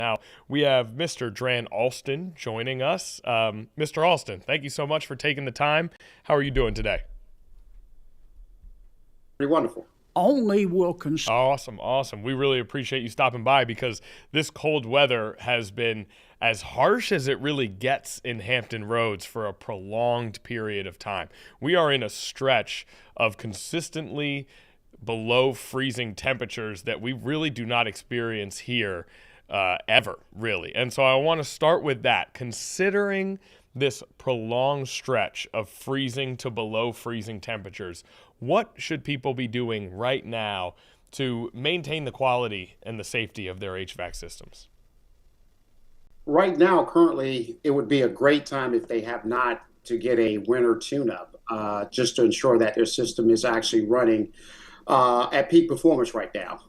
Now, we have Mr. Dran Alston joining us. Mr. Alston, thank you so much for taking the time. How are you doing today? Pretty wonderful. Only Wilkins. Awesome, awesome. We really appreciate you stopping by because this cold weather has been as harsh as it really gets in Hampton Roads for a prolonged period of time. We are in a stretch of consistently below freezing temperatures that we really do not experience here ever, really. And so I want to start with that. Considering this prolonged stretch of freezing to below freezing temperatures, what should people be doing right now to maintain the quality and the safety of their HVAC systems? Right now, currently, it would be a great time if they have not to get a winter tune-up, just to ensure that their system is actually running at peak performance right now.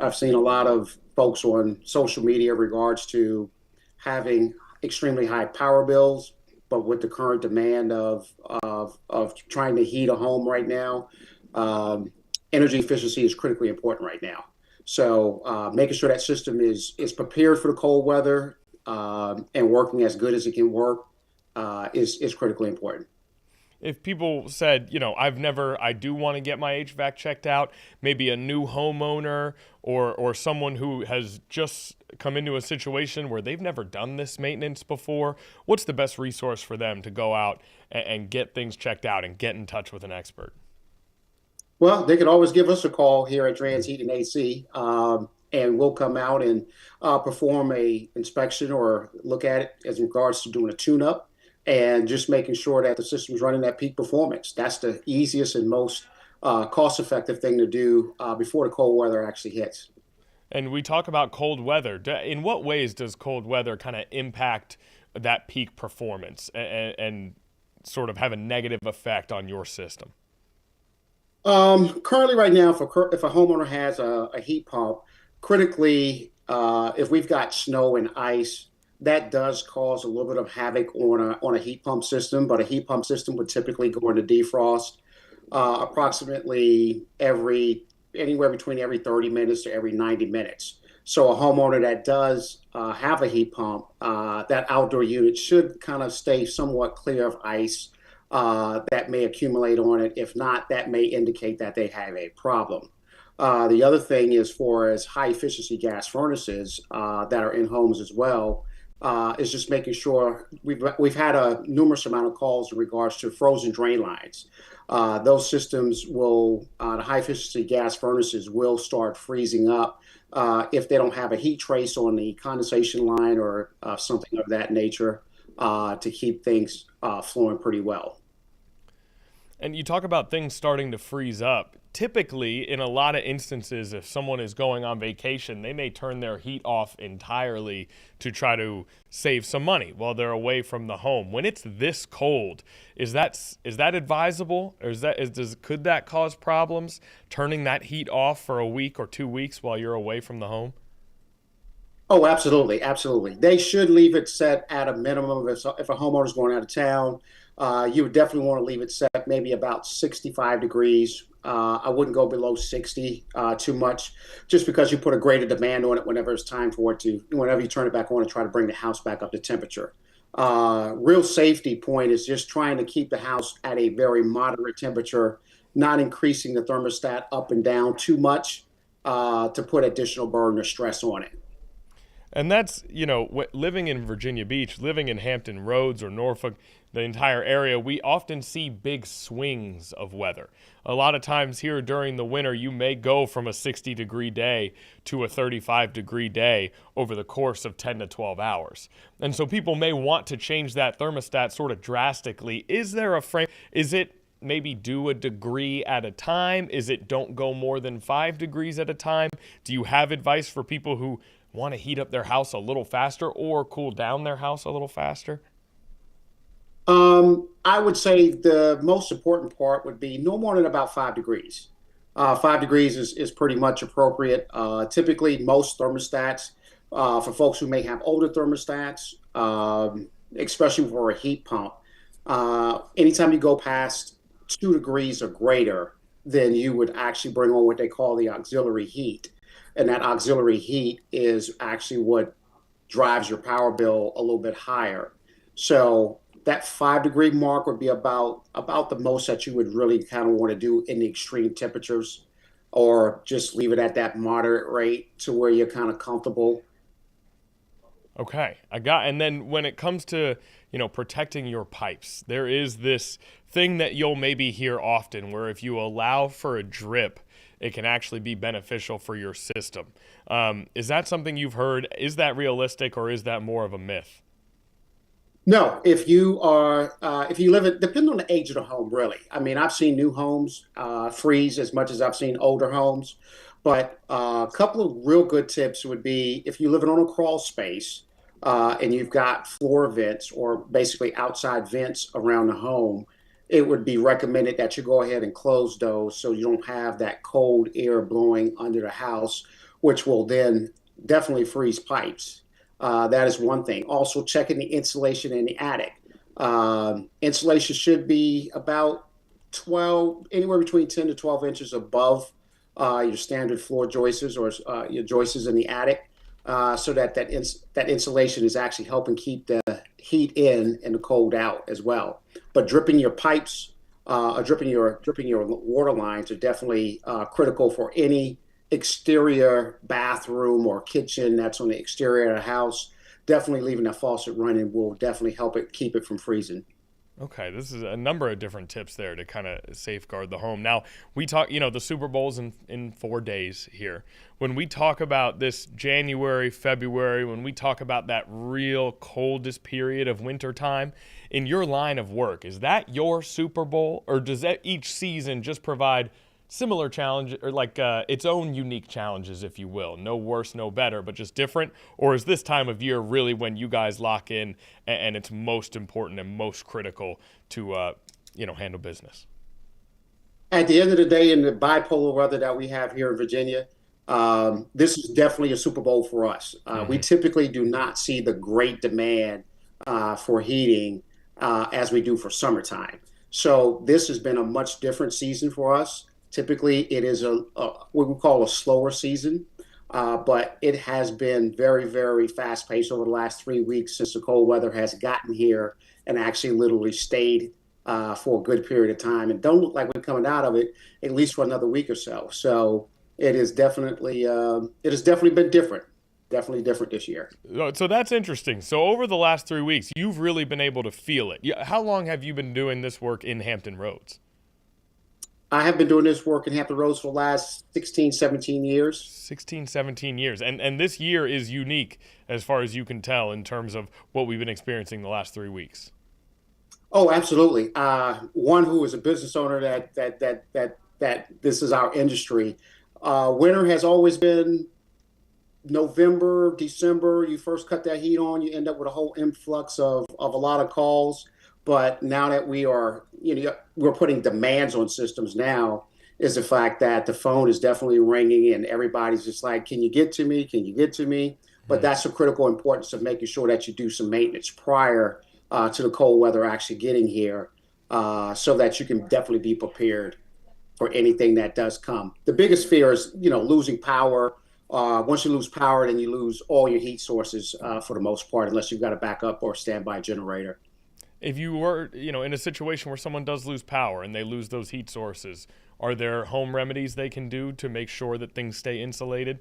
I've seen a lot of folks on social media in regards to having extremely high power bills, but with the current demand of trying to heat a home right now, energy efficiency is critically important right now. So making sure that system is prepared for the cold weather and working as good as it can work is critically important. If people said, I do want to get my HVAC checked out, maybe a new homeowner or someone who has just come into a situation where they've never done this maintenance before, what's the best resource for them to go out and get things checked out and get in touch with an expert? Well, they could always give us a call here at Trans Heat and AC, and we'll come out and perform a inspection or look at it as regards to doing a tune-up and just making sure that the system's running at peak performance. That's the easiest and most cost-effective thing to do before the cold weather actually hits. And we talk about cold weather. In what ways does cold weather kind of impact that peak performance and sort of have a negative effect on your system? Currently, right now, if a homeowner has a heat pump, critically, if we've got snow and ice, that does cause a little bit of havoc on a heat pump system. But a heat pump system would typically go into defrost approximately anywhere between every 30 minutes to every 90 minutes. So a homeowner that does have a heat pump, that outdoor unit should kind of stay somewhat clear of ice that may accumulate on it. If not, that may indicate that they have a problem. The other thing is for as high efficiency gas furnaces that are in homes as well, is just making sure we've had a numerous amount of calls in regards to frozen drain lines. Those systems the high efficiency gas furnaces will start freezing up if they don't have a heat trace on the condensation line or something of that nature to keep things flowing pretty well. And you talk about things starting to freeze up. Typically, in a lot of instances, if someone is going on vacation, they may turn their heat off entirely to try to save some money while they're away from the home. When it's this cold, is that advisable? Or could that cause problems, turning that heat off for a week or 2 weeks while you're away from the home? Oh, absolutely, absolutely. They should leave it set at a minimum. If a homeowner's going out of town, you would definitely want to leave it set maybe about 65 degrees. I wouldn't go below 60 too much, just because you put a greater demand on it whenever it's time for whenever you turn it back on and try to bring the house back up to temperature. Real safety point is just trying to keep the house at a very moderate temperature, not increasing the thermostat up and down too much to put additional burden or stress on it. And that's, living in Virginia Beach, living in Hampton Roads or Norfolk, the entire area, we often see big swings of weather. A lot of times here during the winter, you may go from a 60-degree day to a 35-degree day over the course of 10 to 12 hours. And so people may want to change that thermostat sort of drastically. Is there a frame? Is it maybe do a degree at a time? Is it don't go more than 5 degrees at a time? Do you have advice for people who want to heat up their house a little faster or cool down their house a little faster? I would say the most important part would be no more than about 5 degrees. 5 degrees is pretty much appropriate. Typically, most thermostats, for folks who may have older thermostats, especially for a heat pump, anytime you go past 2 degrees or greater, then you would actually bring on what they call the auxiliary heat. And that auxiliary heat is actually what drives your power bill a little bit higher. So that 5 degree mark would be about the most that you would really kind of want to do in the extreme temperatures, or just leave it at that moderate rate to where you're kind of comfortable. Okay, and then when it comes to, protecting your pipes, there is this thing that you'll maybe hear often where if you allow for a drip, it can actually be beneficial for your system. Is that something you've heard? Is that realistic, or is that more of a myth? No, if you live it, depending on the age of the home, really. I mean, I've seen new homes freeze as much as I've seen older homes. But a couple of real good tips would be if you're living on a crawl space and you've got floor vents or basically outside vents around the home, it would be recommended that you go ahead and close those so you don't have that cold air blowing under the house, which will then definitely freeze pipes. That is one thing. Also, checking the insulation in the attic. Insulation should be about 12, anywhere between 10 to 12 inches above your standard floor joists or your joists in the attic, so that insulation is actually helping keep the heat in and the cold out as well. But dripping your pipes, dripping your water lines are definitely critical for any exterior bathroom or kitchen that's on the exterior of the house. Definitely leaving that faucet running will definitely help it keep it from freezing. Okay, this is a number of different tips there to kind of safeguard the home. Now, we talk, the Super Bowl's in 4 days here. When we talk about this January, February, when we talk about that real coldest period of winter time, in your line of work, is that your Super Bowl, or does that each season just provide similar challenge, or like its own unique challenges, if you will? No worse, no better, but just different? Or is this time of year really when you guys lock in and it's most important and most critical to handle business? At the end of the day, in the bipolar weather that we have here in Virginia, this is definitely a Super Bowl for us. We typically do not see the great demand for heating as we do for summertime. So this has been a much different season for us. Typically, it is what we call a slower season, but it has been very, very fast paced over the last 3 weeks since the cold weather has gotten here and actually literally stayed for a good period of time, and don't look like we're coming out of it at least for another week or so. So it has definitely been different. Definitely different this year. So that's interesting. So over the last 3 weeks, you've really been able to feel it. How long have you been doing this work in Hampton Roads? I have been doing this work in Hampton Roads for the last 16, 17 years. 16, 17 years. And this year is unique as far as you can tell in terms of what we've been experiencing the last 3 weeks. Oh, absolutely. One who is a business owner that this is our industry. Winter has always been November, December. You first cut that heat on, you end up with a whole influx of a lot of calls. But now that we're putting demands on systems now, is the fact that the phone is definitely ringing and everybody's just like, can you get to me? Can you get to me? But that's the critical importance of making sure that you do some maintenance prior to the cold weather actually getting here, so that you can definitely be prepared for anything that does come. The biggest fear is, losing power. Once you lose power, then you lose all your heat sources for the most part, unless you've got a backup or standby generator. If you were, in a situation where someone does lose power and they lose those heat sources, are there home remedies they can do to make sure that things stay insulated?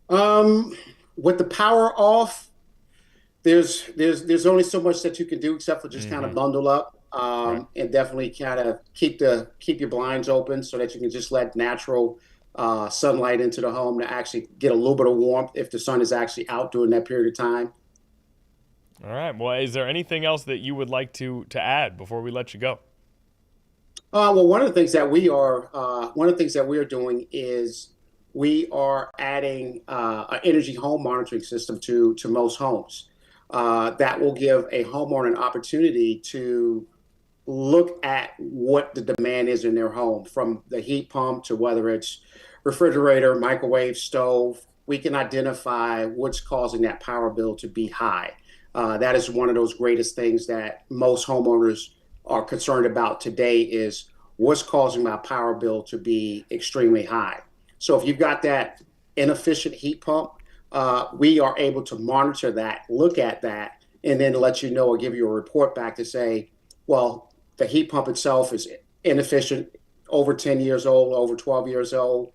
With the power off, there's only so much that you can do except for just kind of bundle up, Right. and definitely kind of keep your blinds open so that you can just let natural sunlight into the home to actually get a little bit of warmth if the sun is actually out during that period of time. All right. Well, is there anything else that you would like to add before we let you go? Well, one of the things that we are doing is we are adding an energy home monitoring system to most homes. That will give a homeowner an opportunity to look at what the demand is in their home, from the heat pump to whether it's refrigerator, microwave, stove. We can identify what's causing that power bill to be high. That is one of those greatest things that most homeowners are concerned about today, is what's causing my power bill to be extremely high. So if you've got that inefficient heat pump, we are able to monitor that, look at that, and then let you know or give you a report back to say, well, the heat pump itself is inefficient, over 10 years old, over 12 years old,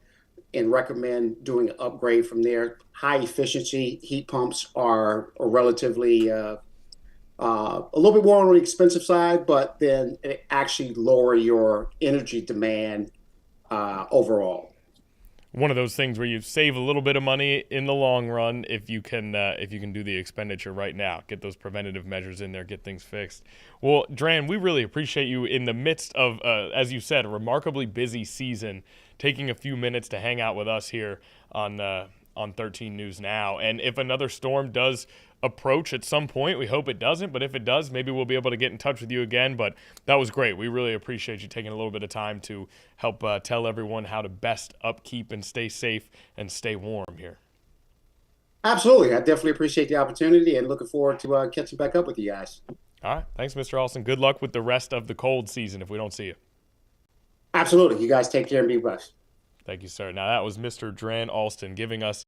and recommend doing an upgrade from there. High efficiency heat pumps are relatively a little bit more on the expensive side, but then it actually lower your energy demand overall. One of those things where you save a little bit of money in the long run if you can do the expenditure right now, get those preventative measures in there, get things fixed. Well, Dran, we really appreciate you in the midst of, as you said, a remarkably busy season, taking a few minutes to hang out with us here on 13 News Now. And if another storm does approach at some point, we hope it doesn't, but if it does, maybe we'll be able to get in touch with you again. But that was great. We really appreciate you taking a little bit of time to help tell everyone how to best upkeep and stay safe and stay warm here. Absolutely. I definitely appreciate the opportunity and looking forward to catching back up with you guys. All right. Thanks, Mr. Alston. Good luck with the rest of the cold season if we don't see you. Absolutely. You guys take care and be blessed. Thank you, sir. Now, that was Mr. Dran Alston giving us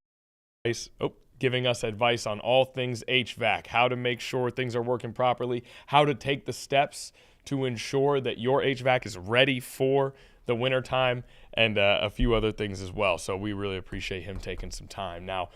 advice on all things HVAC, how to make sure things are working properly, how to take the steps to ensure that your HVAC is ready for the wintertime, and a few other things as well. So we really appreciate him taking some time. Now,